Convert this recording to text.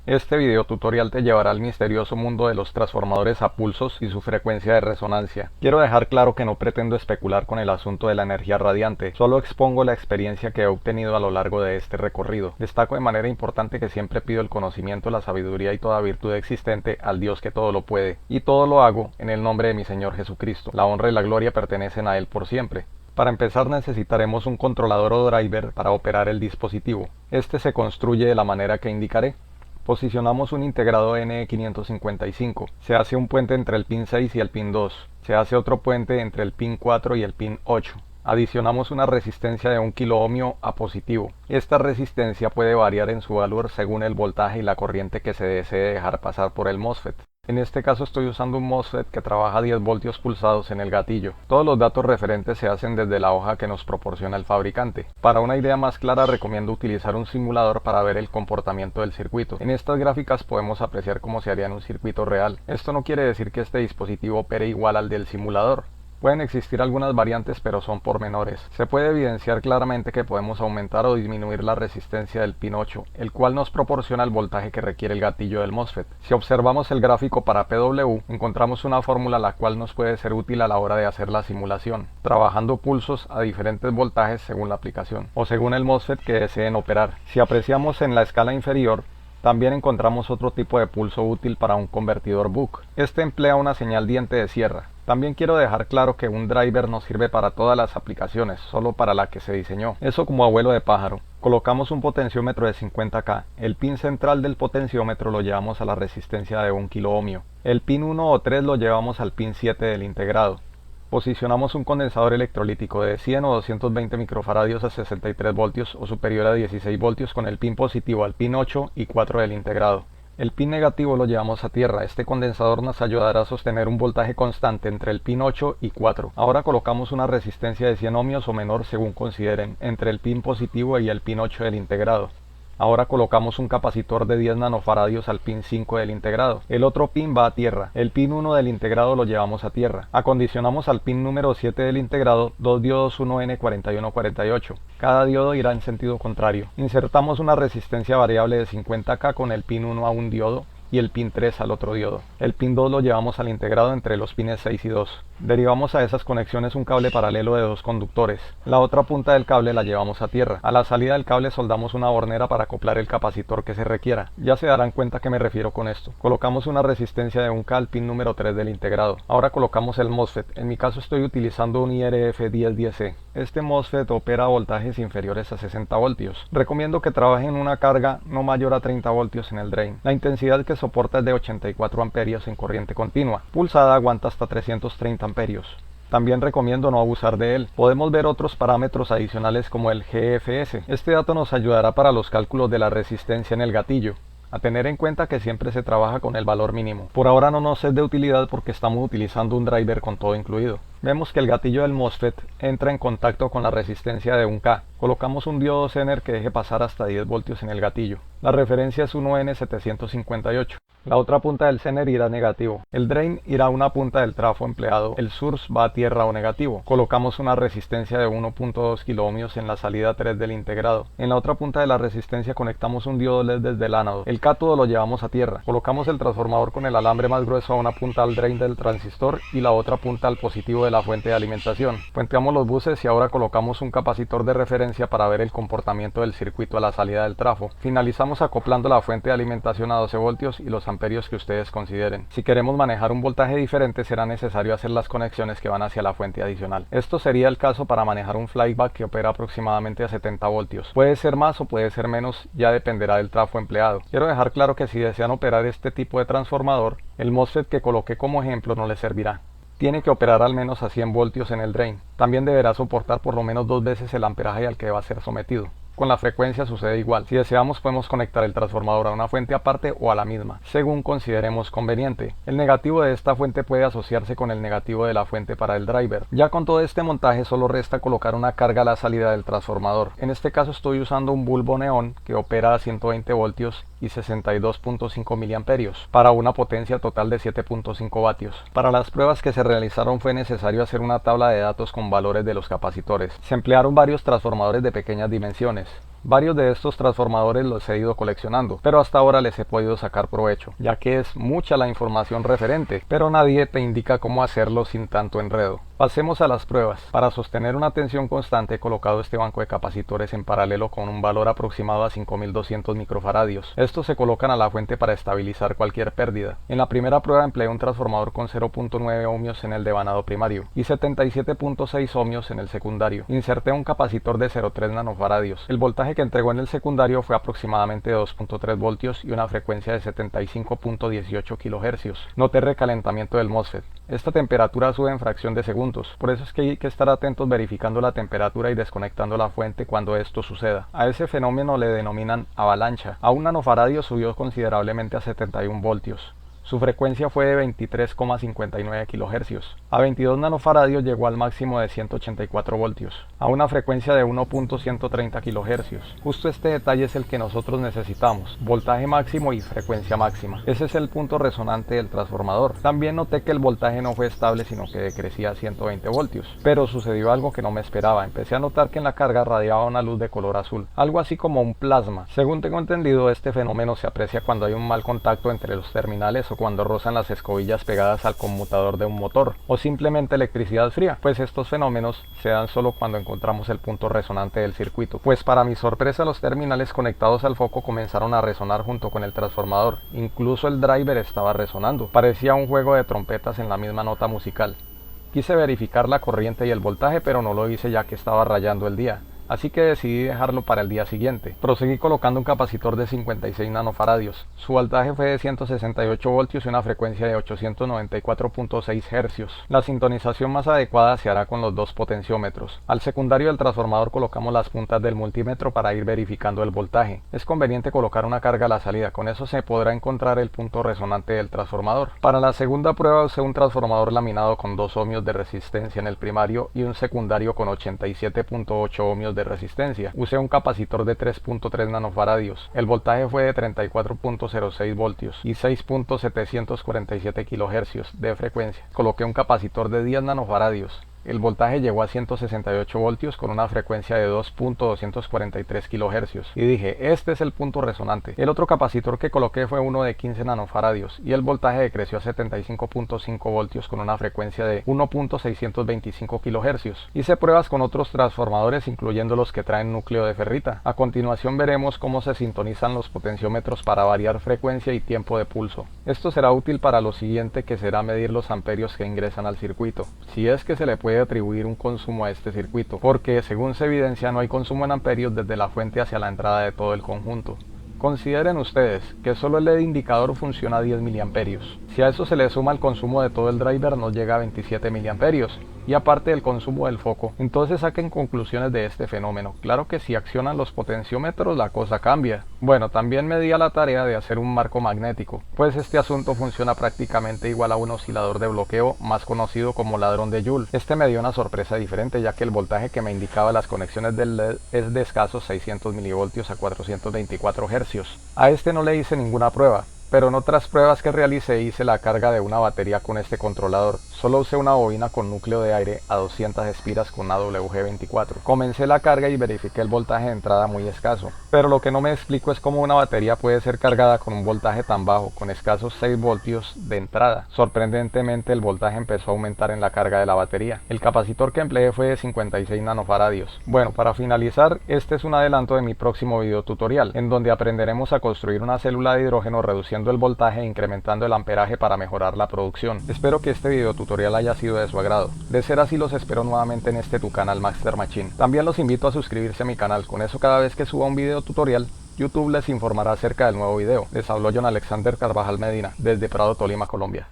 Este video tutorial te llevará al misterioso mundo de los transformadores a pulsos y su frecuencia de resonancia. Quiero dejar claro que no pretendo especular con el asunto de la energía radiante, solo expongo la experiencia que he obtenido a lo largo de este recorrido. Destaco de manera importante que siempre pido el conocimiento, la sabiduría y toda virtud existente al Dios que todo lo puede, y todo lo hago en el nombre de mi Señor Jesucristo. La honra y la gloria pertenecen a Él por siempre. Para empezar necesitaremos un controlador o driver para operar el dispositivo. Este se construye de la manera que indicaré. Posicionamos un integrado NE555. Se hace un puente entre el pin 6 y el pin 2. Se hace otro puente entre el pin 4 y el pin 8. Adicionamos una resistencia de 1 kΩ a positivo. Esta resistencia puede variar en su valor según el voltaje y la corriente que se desee dejar pasar por el MOSFET. En este caso estoy usando un MOSFET que trabaja a 10 voltios pulsados en el gatillo. Todos los datos referentes se hacen desde la hoja que nos proporciona el fabricante. Para una idea más clara recomiendo utilizar un simulador para ver el comportamiento del circuito. En estas gráficas podemos apreciar cómo se haría en un circuito real. Esto no quiere decir que este dispositivo opere igual al del simulador. Pueden existir algunas variantes, pero son pormenores. Se puede evidenciar claramente que podemos aumentar o disminuir la resistencia del pin 8, el cual nos proporciona el voltaje que requiere el gatillo del MOSFET. Si observamos el gráfico para PW, encontramos una fórmula la cual nos puede ser útil a la hora de hacer la simulación, trabajando pulsos a diferentes voltajes según la aplicación, o según el MOSFET que deseen operar. Si apreciamos en la escala inferior, también encontramos otro tipo de pulso útil para un convertidor buck. Este emplea una señal diente de sierra. También quiero dejar claro que un driver no sirve para todas las aplicaciones, solo para la que se diseñó. Eso como abuelo de pájaro. Colocamos un potenciómetro de 50K. El pin central del potenciómetro lo llevamos a la resistencia de 1 kΩ. El pin 1 o 3 lo llevamos al pin 7 del integrado. Posicionamos un condensador electrolítico de 100 o 220 microfaradios a 63 voltios o superior a 16 voltios con el pin positivo al pin 8 y 4 del integrado. El pin negativo lo llevamos a tierra. Este condensador nos ayudará a sostener un voltaje constante entre el pin 8 y 4. Ahora colocamos una resistencia de 100 ohmios o menor según consideren, entre el pin positivo y el pin 8 del integrado. Ahora colocamos un capacitor de 10 nanofaradios al pin 5 del integrado. El otro pin va a tierra. El pin 1 del integrado lo llevamos a tierra. Acondicionamos al pin número 7 del integrado dos diodos 1N4148. Cada diodo irá en sentido contrario. Insertamos una resistencia variable de 50K con el pin 1 a un diodo y el pin 3 al otro diodo. El pin 2 lo llevamos al integrado entre los pines 6 y 2. Derivamos a esas conexiones un cable paralelo de 2 conductores. La otra punta del cable la llevamos a tierra. A la salida del cable soldamos una bornera para acoplar el capacitor que se requiera. Ya se darán cuenta a qué me refiero con esto. Colocamos una resistencia de 1K al pin número 3 del integrado. Ahora colocamos el MOSFET. En mi caso estoy utilizando un IRF1010E. Este MOSFET opera a voltajes inferiores a 60 voltios. Recomiendo que trabajen una carga no mayor a 30 voltios en el drain. La intensidad que soporta es de 84 amperios en corriente continua. Pulsada aguanta hasta 330 amperios. También recomiendo no abusar de él. Podemos ver otros parámetros adicionales como el GFS. Este dato nos ayudará para los cálculos de la resistencia en el gatillo. A tener en cuenta que siempre se trabaja con el valor mínimo. Por ahora no nos es de utilidad porque estamos utilizando un driver con todo incluido. Vemos que el gatillo del MOSFET entra en contacto con la resistencia de 1K. Colocamos un diodo Zener que deje pasar hasta 10 voltios en el gatillo. La referencia es 1N758. La otra punta del Zener irá negativo. El drain irá a una punta del trafo empleado. El source va a tierra o negativo. Colocamos una resistencia de 1.2 kΩ en la salida 3 del integrado. En la otra punta de la resistencia conectamos un diodo LED desde el ánodo. El cátodo lo llevamos a tierra. Colocamos el transformador con el alambre más grueso a una punta al drain del transistor y la otra punta al positivo de la fuente de alimentación. Puenteamos los buses y ahora colocamos un capacitor de referencia para ver el comportamiento del circuito a la salida del trafo. Finalizamos acoplando la fuente de alimentación a 12 voltios y los amperios que ustedes consideren. Si queremos manejar un voltaje diferente será necesario hacer las conexiones que van hacia la fuente adicional. Esto sería el caso para manejar un flyback que opera aproximadamente a 70 voltios. Puede ser más o puede ser menos, ya dependerá del trafo empleado. Quiero dejar claro que si desean operar este tipo de transformador, el MOSFET que coloqué como ejemplo no les servirá. Tiene que operar al menos a 100 voltios en el drain. También deberá soportar por lo menos 2 veces el amperaje al que va a ser sometido. Con la frecuencia sucede igual. Si deseamos podemos conectar el transformador a una fuente aparte o a la misma, según consideremos conveniente. El negativo de esta fuente puede asociarse con el negativo de la fuente para el driver. Ya con todo este montaje solo resta colocar una carga a la salida del transformador. En este caso estoy usando un bulbo neón que opera a 120 voltios y 62.5 miliamperios para una potencia total de 7.5 vatios. Para las pruebas que se realizaron fue necesario hacer una tabla de datos con valores de los capacitores. Se emplearon varios transformadores de pequeñas dimensiones. Varios de estos transformadores los he ido coleccionando, pero hasta ahora les he podido sacar provecho, ya que es mucha la información referente, pero nadie te indica cómo hacerlo sin tanto enredo. Pasemos a las pruebas. Para sostener una tensión constante he colocado este banco de capacitores en paralelo con un valor aproximado a 5200 microfaradios. Estos se colocan a la fuente para estabilizar cualquier pérdida. En la primera prueba empleé un transformador con 0.9 ohmios en el devanado primario y 77.6 ohmios en el secundario. Inserté un capacitor de 0.3 nanofaradios. El voltaje que entregó en el secundario fue aproximadamente 2.3 voltios y una frecuencia de 75.18 kHz. Noté recalentamiento del MOSFET. Esta temperatura sube en fracción de segundos, por eso es que hay que estar atentos verificando la temperatura y desconectando la fuente cuando esto suceda. A ese fenómeno le denominan avalancha. A un nanofaradio subió considerablemente a 71 voltios. Su frecuencia fue de 23,59 kHz. A 22 nanofaradios llegó al máximo de 184 voltios, a una frecuencia de 1.130 kHz. Justo este detalle es el que nosotros necesitamos, voltaje máximo y frecuencia máxima. Ese es el punto resonante del transformador. También noté que el voltaje no fue estable, sino que decrecía a 120 voltios. Pero sucedió algo que no me esperaba. Empecé a notar que en la carga radiaba una luz de color azul, algo así como un plasma. Según tengo entendido, este fenómeno se aprecia cuando hay un mal contacto entre los terminales o cuando rozan las escobillas pegadas al conmutador de un motor, o simplemente electricidad fría, pues estos fenómenos se dan solo cuando encontramos el punto resonante del circuito. Pues para mi sorpresa, los terminales conectados al foco comenzaron a resonar junto con el transformador, incluso el driver estaba resonando, parecía un juego de trompetas en la misma nota musical. Quise verificar la corriente y el voltaje, pero no lo hice ya que estaba rayando el día. Así que decidí dejarlo para el día siguiente. Proseguí colocando un capacitor de 56 nanofaradios. Su voltaje fue de 168 voltios y una frecuencia de 894.6 Hz. La sintonización más adecuada se hará con los dos potenciómetros. Al secundario del transformador colocamos las puntas del multímetro para ir verificando el voltaje. Es conveniente colocar una carga a la salida, con eso se podrá encontrar el punto resonante del transformador. Para la segunda prueba usé un transformador laminado con 2 ohmios de resistencia en el primario y un secundario con 87.8 ohmios de resistencia. Usé un capacitor de 3.3 nanofaradios. El voltaje fue de 34.06 voltios y 6.747 kHz de frecuencia. Coloqué un capacitor de 10 nanofaradios. El voltaje llegó a 168 voltios con una frecuencia de 2.243 kHz y dije, este es el punto resonante. El otro capacitor que coloqué fue uno de 15 nanofaradios y el voltaje decreció a 75.5 voltios con una frecuencia de 1.625 kHz. Hice pruebas con otros transformadores, incluyendo los que traen núcleo de ferrita. A continuación veremos cómo se sintonizan los potenciómetros para variar frecuencia y tiempo de pulso. Esto será útil para lo siguiente, que será medir los amperios que ingresan al circuito, si es que se le puede atribuir un consumo a este circuito, porque según se evidencia no hay consumo en amperios desde la fuente hacia la entrada de todo el conjunto. Consideren ustedes que solo el LED indicador funciona a 10 miliamperios. Si a eso se le suma el consumo de todo el driver nos llega a 27 miliamperios y aparte del consumo del foco. Entonces saquen conclusiones de este fenómeno. Claro que si accionan los potenciómetros la cosa cambia. Bueno, también me di a la tarea de hacer un marco magnético, pues este asunto funciona prácticamente igual a un oscilador de bloqueo más conocido como ladrón de Joule. Este me dio una sorpresa diferente, ya que el voltaje que me indicaba las conexiones del LED es de escasos 600 milivoltios a 424 Hz. A este no le hice ninguna prueba, pero en otras pruebas que realicé hice la carga de una batería con este controlador. Solo usé una bobina con núcleo de aire a 200 espiras con AWG24. Comencé la carga y verifiqué el voltaje de entrada muy escaso, pero lo que no me explico es cómo una batería puede ser cargada con un voltaje tan bajo, con escasos 6 voltios de entrada. Sorprendentemente el voltaje empezó a aumentar en la carga de la batería. El capacitor que empleé fue de 56 nanofaradios. Bueno, para finalizar, este es un adelanto de mi próximo video tutorial, en donde aprenderemos a construir una célula de hidrógeno reduciendo el voltaje e incrementando el amperaje para mejorar la producción. Espero que este video tutorial haya sido de su agrado. De ser así, los espero nuevamente en tu canal Master Machine. También los invito a suscribirse a mi canal, con eso cada vez que suba un video tutorial, YouTube les informará acerca del nuevo video. Les habló John Alexander Carvajal Medina, desde Prado, Tolima, Colombia.